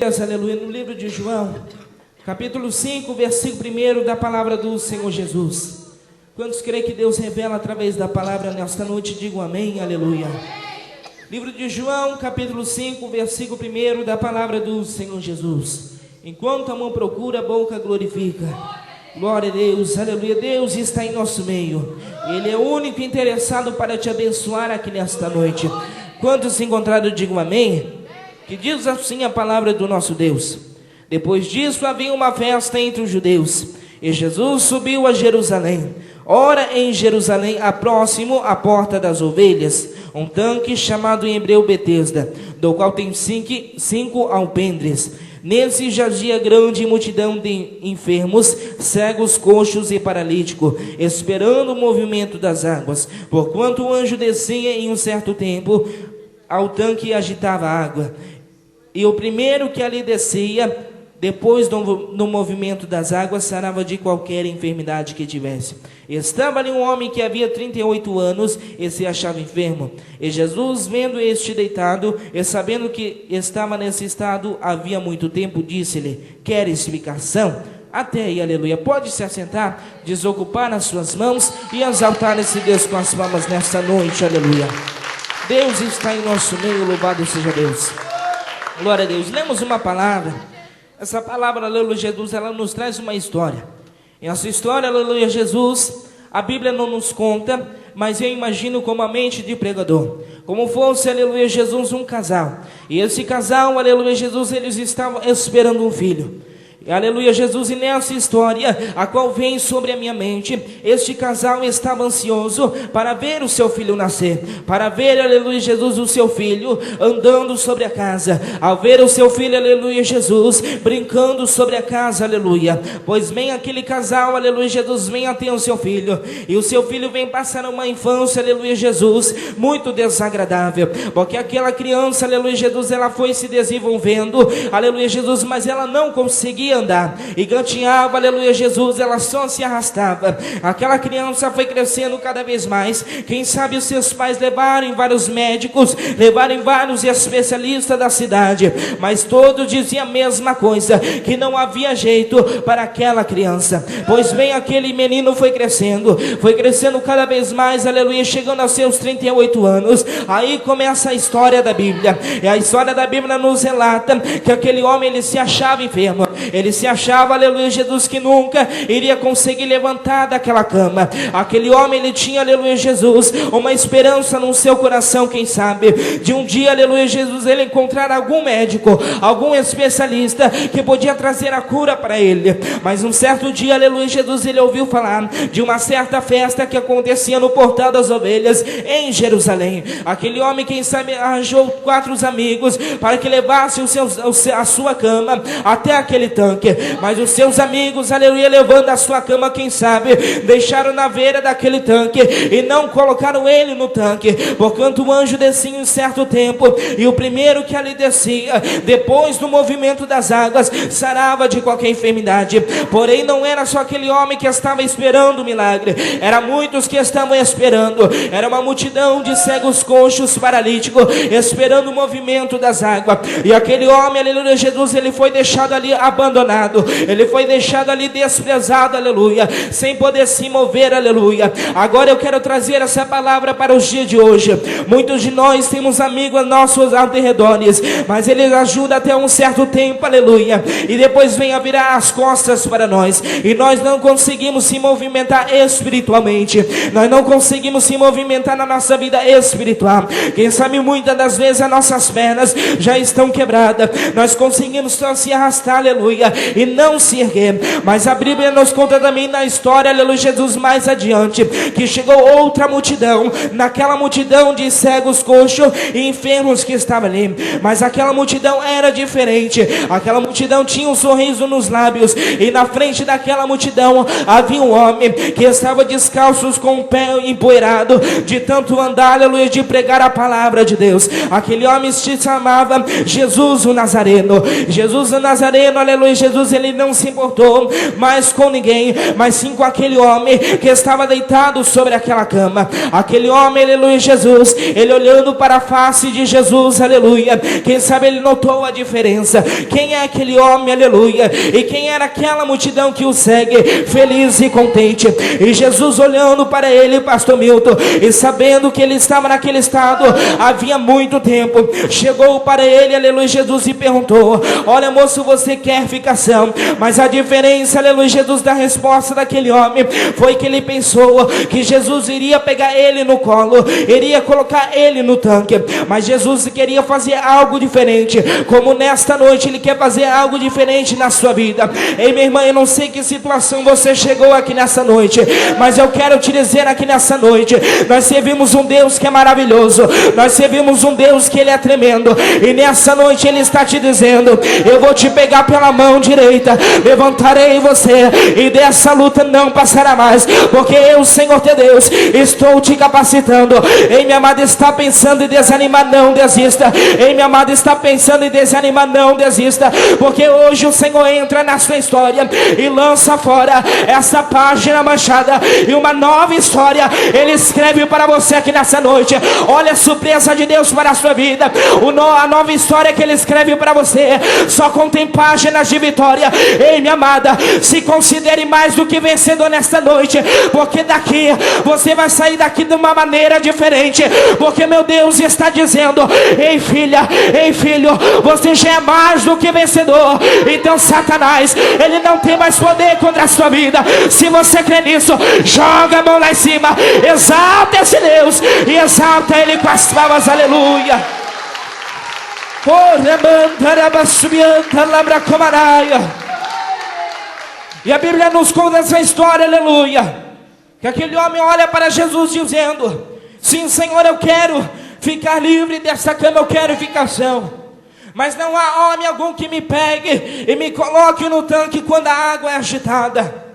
Aleluia, no livro de João, capítulo 5, versículo 1 da palavra do Senhor Jesus. Quantos creem que Deus revela através da palavra nesta noite? Digam amém, aleluia. Livro de João, capítulo 5, versículo 1 da palavra do Senhor Jesus. Enquanto a mão procura, a boca glorifica. Glória a Deus, aleluia. Deus está em nosso meio. Ele é o único interessado para te abençoar aqui nesta noite. Quantos se encontraram, digam amém. Que diz assim a palavra do nosso Deus. Depois disso havia uma festa entre os judeus, e Jesus subiu a Jerusalém. Ora, em Jerusalém, próximo à porta das ovelhas, um tanque chamado em hebreu Betesda, do qual tem cinco alpendres. Nesse jazia grande multidão de enfermos, cegos, coxos e paralíticos, esperando o movimento das águas. Porquanto o anjo descia em um certo tempo ao tanque e agitava a água. E o primeiro que ali descia, depois do movimento das águas, sarava de qualquer enfermidade que tivesse. Estava ali um homem que havia 38 anos e se achava enfermo. E Jesus, vendo este deitado e sabendo que estava nesse estado havia muito tempo, disse-lhe: quer explicação? Até aí, aleluia. Pode se assentar, desocupar as suas mãos e exaltar esse Deus com as palmas nesta noite, aleluia. Deus está em nosso meio, louvado seja Deus. Glória a Deus. Lemos uma palavra. Essa palavra, aleluia, Jesus, ela nos traz uma história. E essa história, aleluia, Jesus, a Bíblia não nos conta, mas eu imagino como a mente de pregador. Como fosse, aleluia, Jesus, um casal. E esse casal, aleluia, Jesus, eles estavam esperando um filho. Aleluia, Jesus, e nessa história, a qual vem sobre a minha mente, este casal estava ansioso para ver o seu filho nascer, para ver, aleluia, Jesus, o seu filho andando sobre a casa, ao ver o seu filho, aleluia, Jesus, brincando sobre a casa, aleluia, pois vem aquele casal, aleluia, Jesus, vem até o seu filho, e o seu filho vem passar uma infância, aleluia, Jesus, muito desagradável, porque aquela criança, aleluia, Jesus, ela foi se desenvolvendo, aleluia, Jesus, mas ela não conseguia andar, e gatinhava, aleluia, Jesus, ela só se arrastava. Aquela criança foi crescendo cada vez mais. Quem sabe os seus pais levaram em vários médicos, levaram em vários especialistas da cidade, mas todos diziam a mesma coisa, que não havia jeito para aquela criança. Pois bem, aquele menino foi crescendo cada vez mais, aleluia, chegando aos seus 38 anos, aí começa a história da Bíblia, e a história da Bíblia nos relata que aquele homem, ele se achava enfermo, ele se achava, aleluia, Jesus, que nunca iria conseguir levantar daquela cama. Aquele homem, ele tinha, aleluia, Jesus, uma esperança no seu coração, quem sabe, de um dia, aleluia, Jesus, ele encontrar algum médico, algum especialista que podia trazer a cura para ele. Mas um certo dia, aleluia, Jesus, ele ouviu falar de uma certa festa que acontecia no portal das ovelhas em Jerusalém. Aquele homem, quem sabe, arranjou 4 amigos para que levassem a sua cama até aquele tanque, mas os seus amigos, aleluia, levando a sua cama, quem sabe, deixaram na beira daquele tanque e não colocaram ele no tanque, porquanto o anjo descia em um certo tempo, e o primeiro que ali descia, depois do movimento das águas, sarava de qualquer enfermidade. Porém, não era só aquele homem que estava esperando o milagre, era muitos que estavam esperando, era uma multidão de cegos, coxos, paralíticos, esperando o movimento das águas. E aquele homem, aleluia, Jesus, ele foi deixado ali abandonado, ele foi deixado ali desprezado, aleluia, sem poder se mover, aleluia. Agora eu quero trazer essa palavra para os dias de hoje. Muitos de nós temos amigos nossos alrededores, mas eles ajudam até um certo tempo, aleluia, e depois vem a virar as costas para nós, e nós não conseguimos se movimentar espiritualmente, nós não conseguimos se movimentar na nossa vida espiritual. Quem sabe muitas das vezes as nossas pernas já estão quebradas, nós conseguimos só se arrastar, aleluia, e não se erguer. Mas a Bíblia nos conta também na história, aleluia, Jesus, mais adiante, que chegou outra multidão, naquela multidão de cegos, coxos e enfermos que estava ali, mas aquela multidão era diferente. Aquela multidão tinha um sorriso nos lábios, e na frente daquela multidão havia um homem que estava descalço, com o pé empoeirado de tanto andar, aleluia, de pregar a palavra de Deus. Aquele homem se chamava Jesus o Nazareno. Jesus o Nazareno, aleluia, aleluia, Jesus, ele não se importou mais com ninguém, mas sim com aquele homem que estava deitado sobre aquela cama. Aquele homem, aleluia, Jesus, ele olhando para a face de Jesus, aleluia, quem sabe ele notou a diferença. Quem é aquele homem, aleluia, e quem era aquela multidão que o segue, feliz e contente. E Jesus olhando para ele, pastor Milton, e sabendo que ele estava naquele estado havia muito tempo, chegou para ele, aleluia, Jesus, e perguntou: olha, moço, você quer ficação? Mas a diferença, aleluia, Jesus, da resposta daquele homem foi que ele pensou que Jesus iria pegar ele no colo, iria colocar ele no tanque. Mas Jesus queria fazer algo diferente, como nesta noite ele quer fazer algo diferente na sua vida. Ei, minha irmã, eu não sei que situação você chegou aqui nessa noite, mas eu quero te dizer aqui nessa noite, nós servimos um Deus que é maravilhoso, nós servimos um Deus que ele é tremendo, e nessa noite ele está te dizendo: eu vou te pegar pela mão direita, levantarei você, e dessa luta não passará mais, porque eu, Senhor teu Deus, estou te capacitando. Ei, minha amada, está pensando em desanimar, não desista. Ei, minha amada, está pensando em desanimar, não desista, porque hoje o Senhor entra na sua história e lança fora essa página manchada, e uma nova história ele escreve para você aqui nessa noite. Olha a surpresa de Deus para a sua vida. A nova história que ele escreve para você só contém páginas de vitória. Ei, minha amada, se considere mais do que vencedor nesta noite, porque daqui você vai sair daqui de uma maneira diferente, porque meu Deus está dizendo: ei, filha, ei, filho, você já é mais do que vencedor. Então Satanás, ele não tem mais poder contra a sua vida. Se você crê nisso, joga a mão lá em cima, exalta esse Deus e exalta ele com as palmas, aleluia. E a Bíblia nos conta essa história, aleluia, que aquele homem olha para Jesus dizendo: sim, Senhor, eu quero ficar livre dessa cama, eu quero ficação, mas não há homem algum que me pegue e me coloque no tanque quando a água é agitada.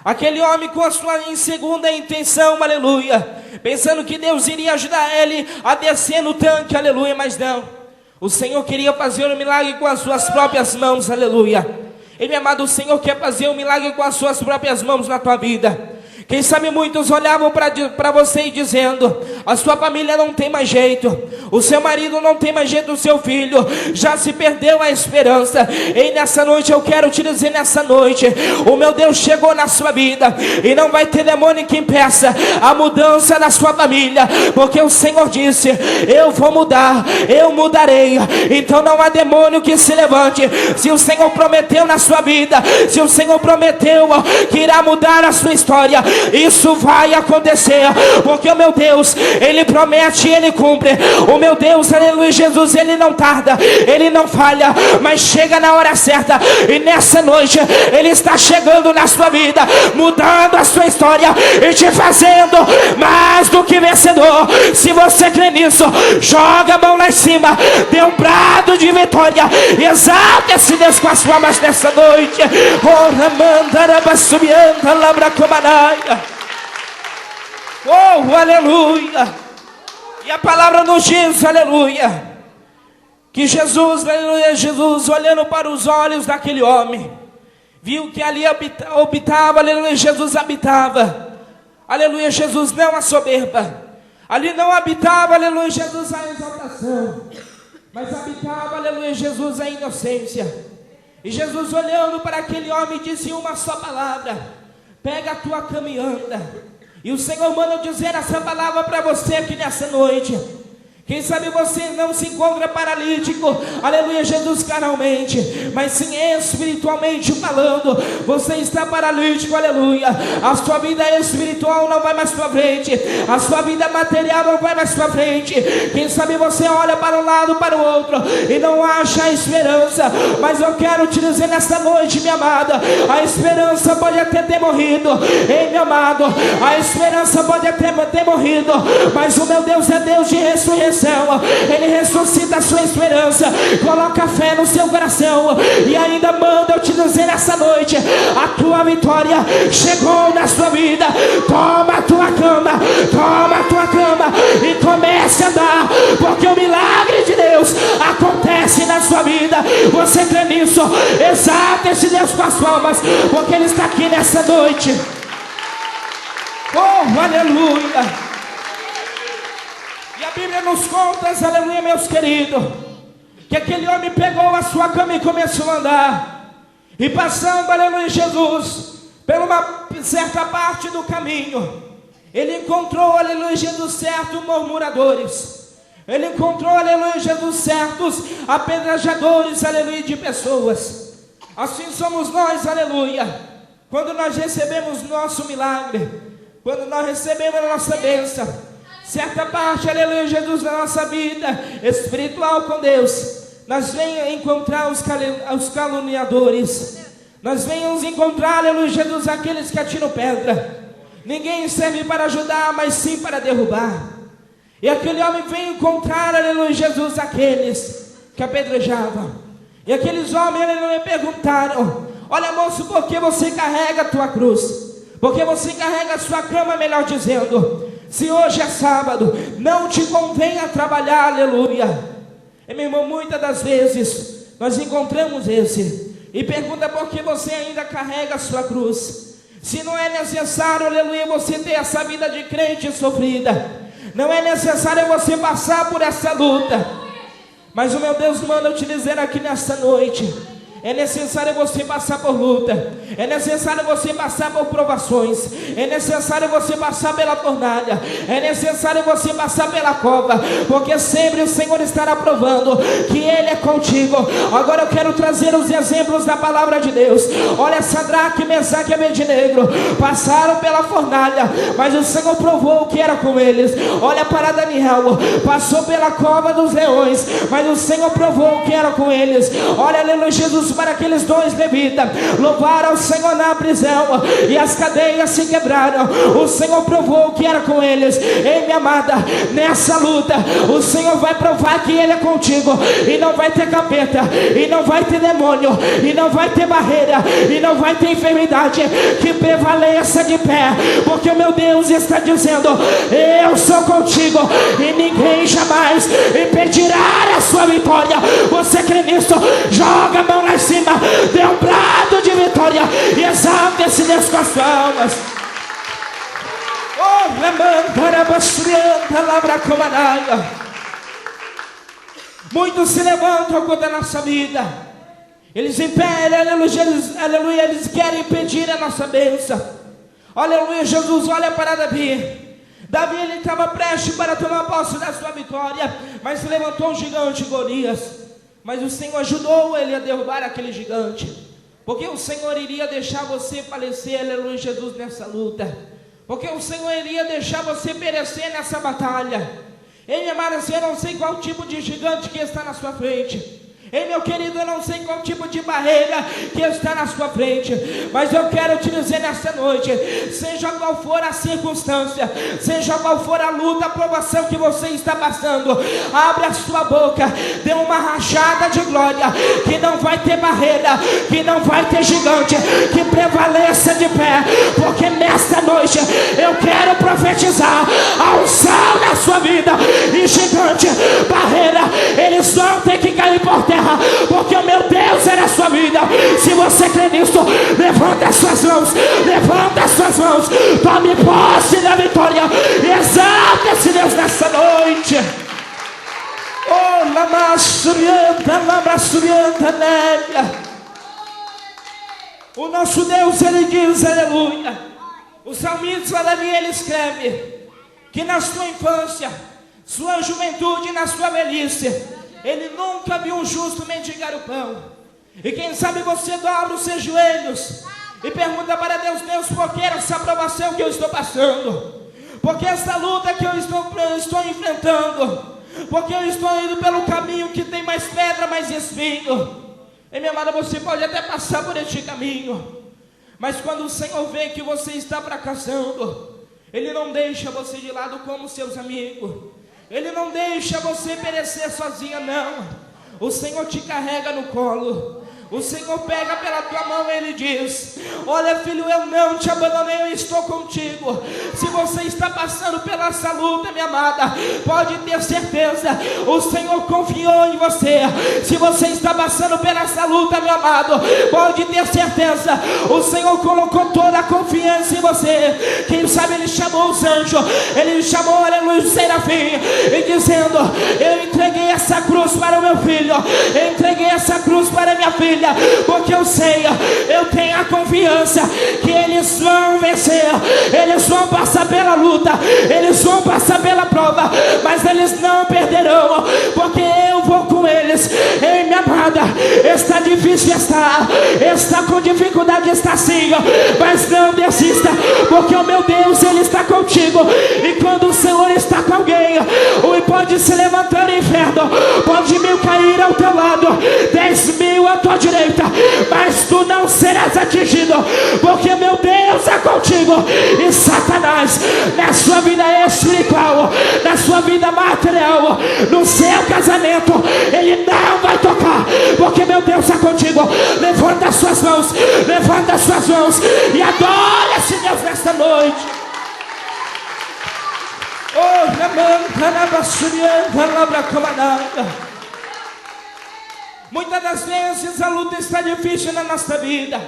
Aquele homem com a sua segunda intenção, aleluia, pensando que Deus iria ajudar ele a descer no tanque, aleluia, mas não. O Senhor queria fazer um milagre com as suas próprias mãos, aleluia. E meu amado, o Senhor quer fazer um milagre com as suas próprias mãos na tua vida. Quem sabe muitos olhavam para você e dizendo: a sua família não tem mais jeito, o seu marido não tem mais jeito, o seu filho já se perdeu a esperança. E nessa noite eu quero te dizer, nessa noite o meu Deus chegou na sua vida, e não vai ter demônio que impeça a mudança na sua família, porque o Senhor disse: eu vou mudar, eu mudarei. Então não há demônio que se levante. Se o Senhor prometeu na sua vida, se o Senhor prometeu que irá mudar a sua história, isso vai acontecer, porque o meu Deus, ele promete e ele cumpre. O meu Deus, aleluia, Jesus, ele não tarda, ele não falha, mas chega na hora certa. E nessa noite ele está chegando na sua vida, mudando a sua história e te fazendo mais do que vencedor. Se você crê nisso, joga a mão lá em cima, dê um brado de vitória, exalta esse Deus com as palmas nessa noite. Oh, aleluia. E a palavra nos diz, aleluia, que Jesus, aleluia, Jesus, olhando para os olhos daquele homem, viu que ali habitava, aleluia, Jesus habitava, aleluia, Jesus, não a soberba. Ali não habitava, aleluia, Jesus, a exaltação, mas habitava, aleluia, Jesus, a inocência. E Jesus, olhando para aquele homem, disse uma só palavra: pega a tua cama e anda. E o Senhor manda dizer essa palavra para você aqui nessa noite. Quem sabe você não se encontra paralítico, aleluia, Jesus, carnalmente, mas sim espiritualmente falando. Você está paralítico, aleluia. A sua vida espiritual não vai mais para frente, a sua vida material não vai mais para frente. Quem sabe você olha para um lado, para o outro e não acha a esperança. Mas eu quero te dizer nesta noite, minha amada, a esperança pode até ter morrido. Ei, meu amado, a esperança pode até ter morrido, mas o meu Deus é Deus de ressurreição. Ele ressuscita a sua esperança. Coloca fé no seu coração. E ainda manda eu te dizer nessa noite: a tua vitória chegou na sua vida. Toma a tua cama, e comece a andar, porque o milagre de Deus acontece acontece na sua vida. Você crê nisso? Exalte esse Deus com as palmas, porque Ele está aqui nessa noite. Oh, aleluia. E a Bíblia nos conta, aleluia, meus queridos, que aquele homem pegou a sua cama e começou a andar. E passando, aleluia, Jesus, por uma certa parte do caminho, ele encontrou, aleluia, Jesus, certos murmuradores. Ele encontrou, aleluia, Jesus, certos apedrejadores, aleluia, de pessoas. Assim somos nós, aleluia, quando nós recebemos nosso milagre, quando nós recebemos a nossa bênção, certa parte, aleluia, Jesus, da nossa vida espiritual com Deus, nós venhamos encontrar os caluniadores, nós venhamos encontrar, aleluia, Jesus, aqueles que atiram pedra. Ninguém serve para ajudar, mas sim para derrubar. E aquele homem veio encontrar, aleluia, Jesus, aqueles que apedrejavam. E aqueles homens, aleluia, perguntaram: olha, moço, por que você carrega a tua cruz? Por que você carrega a sua cama, melhor dizendo? Se hoje é sábado, não te convém a trabalhar, aleluia. E meu irmão, muitas das vezes nós encontramos esse e pergunta por que você ainda carrega a sua cruz. Se não é necessário, aleluia, você ter essa vida de crente sofrida, não é necessário você passar por essa luta, mas o meu Deus manda eu te dizer aqui nesta noite: é necessário você passar por luta, é necessário você passar por provações, é necessário você passar pela fornalha, é necessário você passar pela cova, porque sempre o Senhor estará provando que Ele é contigo. Agora eu quero trazer os exemplos da palavra de Deus. Olha, Sadraque, Mesaque e Abednego passaram pela fornalha, mas o Senhor provou que era com eles. Olha para Daniel, passou pela cova dos leões, mas o Senhor provou que era com eles. Olha, aleluia, Jesus, para aqueles dois levitas, louvaram o Senhor na prisão e as cadeias se quebraram. O Senhor provou que era com eles. Ei, minha amada, nessa luta o Senhor vai provar que Ele é contigo, e não vai ter capeta, e não vai ter demônio, e não vai ter barreira, e não vai ter enfermidade que prevaleça de pé, porque o meu Deus está dizendo: eu sou contigo e ninguém jamais impedirá a sua vitória. Você crê nisso? Joga a mão lá em cima, dê um brado de vitória e exalte esse Deus com as palmas. Oh, muitos se levantam contra a nossa vida, eles impedem, aleluia, eles querem impedir a nossa bênção. Aleluia, Jesus, olha para Davi. Davi, ele estava prestes para tomar posse da sua vitória, mas se levantou um gigante, Golias. Mas o Senhor ajudou ele a derrubar aquele gigante, porque o Senhor iria deixar você falecer, aleluia, Jesus, nessa luta, porque o Senhor iria deixar você perecer nessa batalha. Ei, minha amada, eu não sei qual tipo de gigante que está na sua frente. Ei, meu querido, eu não sei qual tipo de barreira que está na sua frente, mas eu quero te dizer nesta noite: seja qual for a circunstância, seja qual for a luta, a provação que você está passando, abre a sua boca, dê uma rajada de glória, que não vai ter barreira, que não vai ter gigante que prevaleça de pé, porque nesta noite eu quero profetizar a unção na sua vida, e gigante, barreira, eles vão ter que cair por terra, porque o meu Deus é na sua vida. Se você crê nisso, levanta as suas mãos, levanta as suas mãos, tome posse da vitória e exalte esse Deus nessa noite. Oh, lama surianta, nélia. O nosso Deus, ele diz, aleluia. O salmista Davi, ele escreve que na sua infância, sua juventude e na sua velhice, ele nunca viu um justo mendigar o pão. E quem sabe você dobra os seus joelhos e pergunta para Deus: Deus, por que essa provação que eu estou passando? Por que essa luta que eu estou enfrentando? Porque eu estou indo pelo caminho que tem mais pedra, mais espinho. E minha amada, você pode até passar por este caminho, mas quando o Senhor vê que você está fracassando, Ele não deixa você de lado como seus amigos. Ele não deixa você perecer sozinha, não. O Senhor te carrega no colo. O Senhor pega pela tua mão e Ele diz: olha, filho, eu não te abandonei, eu estou contigo. Se você está passando pela essa luta, minha amada, pode ter certeza, o Senhor confiou em você. Se você está passando pela essa luta, meu amado, pode ter certeza, o Senhor colocou toda a confiança em você. Quem sabe Ele chamou os anjos, Ele chamou, aleluia, os serafim, e dizendo: eu entreguei essa cruz para o meu filho, eu entreguei essa cruz para minha filha, porque eu sei, eu tenho a confiança que eles vão vencer, eles vão passar pela luta, eles vão passar pela prova, mas eles não perderão, porque eu vou com eles. Ei, minha amada, está difícil, está com dificuldade, está sim, mas não desista, porque o meu Deus, Ele está contigo. E quando o Senhor está com alguém, pode se levantar no inferno, pode 1000 cair ao teu lado, 10.000 à tua direita, mas tu não serás atingido, porque meu Deus é contigo. E Satanás, na sua vida espiritual, na sua vida material, no seu casamento, ele não vai tocar, porque meu Deus é contigo. Levanta as suas mãos, levanta as suas mãos e adora esse Deus nesta noite. Muitas das vezes a luta está difícil na nossa vida,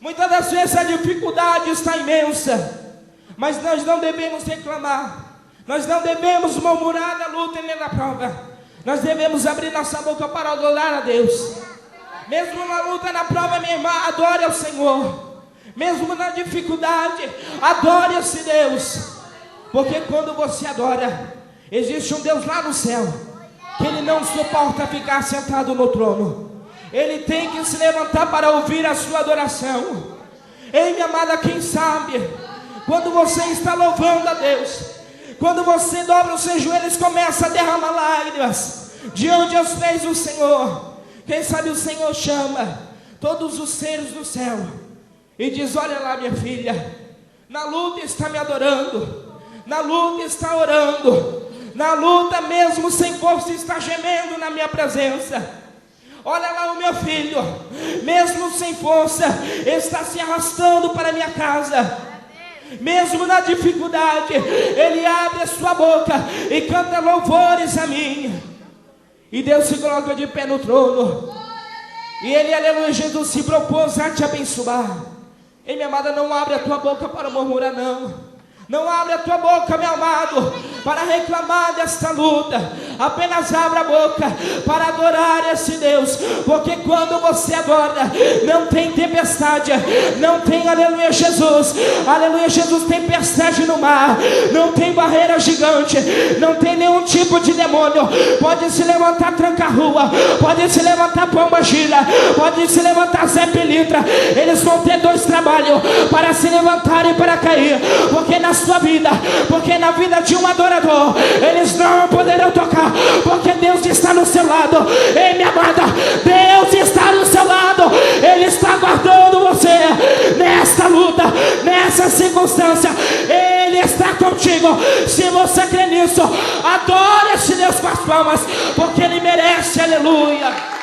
muitas das vezes a dificuldade está imensa, mas nós não devemos reclamar, nós não devemos murmurar da luta e nem da prova. Nós devemos abrir nossa boca para adorar a Deus. Mesmo na luta, na prova, minha irmã, adore ao Senhor. Mesmo na dificuldade, adore esse Deus. Porque quando você adora, existe um Deus lá no céu, que Ele não suporta ficar sentado no trono. Ele tem que se levantar para ouvir a sua adoração. Ei, minha amada, quem sabe, quando você está louvando a Deus, quando você dobra os seus joelhos, começa a derramar lágrimas diante aos pés do Senhor. Quem sabe o Senhor chama todos os seres do céu e diz: olha lá, minha filha, na luta está me adorando, na luta está orando, na luta mesmo sem força está gemendo na minha presença. Olha lá o meu filho, mesmo sem força, está se arrastando para a minha casa. Mesmo na dificuldade, ele abre a sua boca e canta louvores a mim. E Deus se coloca de pé no trono. E Ele, aleluia, Jesus se propôs a te abençoar. E minha amada, não abre a tua boca para murmurar, não. Não abre a tua boca, meu amado, para reclamar desta luta. Apenas abra a boca para adorar esse Deus. Porque quando você adora, não tem tempestade, não tem, aleluia, Jesus, aleluia, Jesus, tempestade no mar, não tem barreira gigante, não tem nenhum tipo de demônio. Pode se levantar tranca-rua, pode se levantar pomba gira, pode se levantar Zé Pilintra. Eles vão ter 2 trabalhos, para se levantar e para cair. Porque na sua vida, porque na vida de um adorador, eles não poderão tocar, porque Deus está no seu lado. Ei, minha amada, Deus está no seu lado. Ele está guardando você nesta luta, nessa circunstância. Ele está contigo. Se você crê nisso, adore esse Deus com as palmas, porque Ele merece, aleluia.